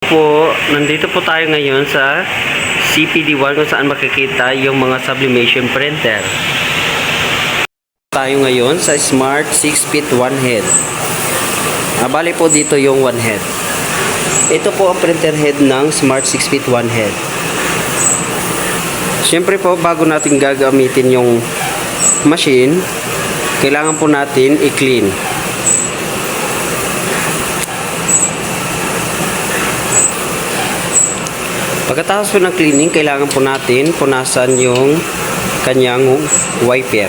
Nandito po tayo ngayon sa CPD1 kung saan makikita yung mga sublimation printer. Tayo ngayon sa Smart 6-feet 1 head. Bali po dito yung 1 head. Ito po ang printer head ng Smart 6-feet 1 head. Siyempre po, bago natin gagamitin yung machine, kailangan po natin i-clean. Pagkatapos po ng cleaning, kailangan po natin punasan yung kanyang wiper.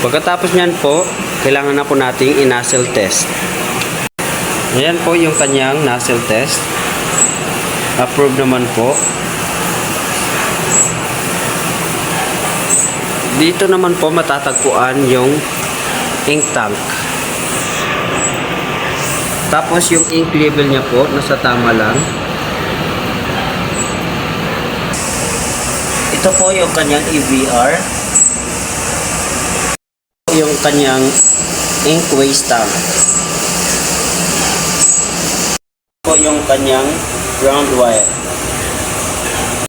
Pagkatapos niyan po, kailangan na po nating i-nozzle test. Ayan po yung kanyang nozzle test. Approve naman po. Dito naman po matatagpuan yung ink tank. Tapos yung ink level niya po nasa tama lang. Ito po yung kanyang EVR. Yung kanyang ink waste tank. Ito po yung kanyang ground wire.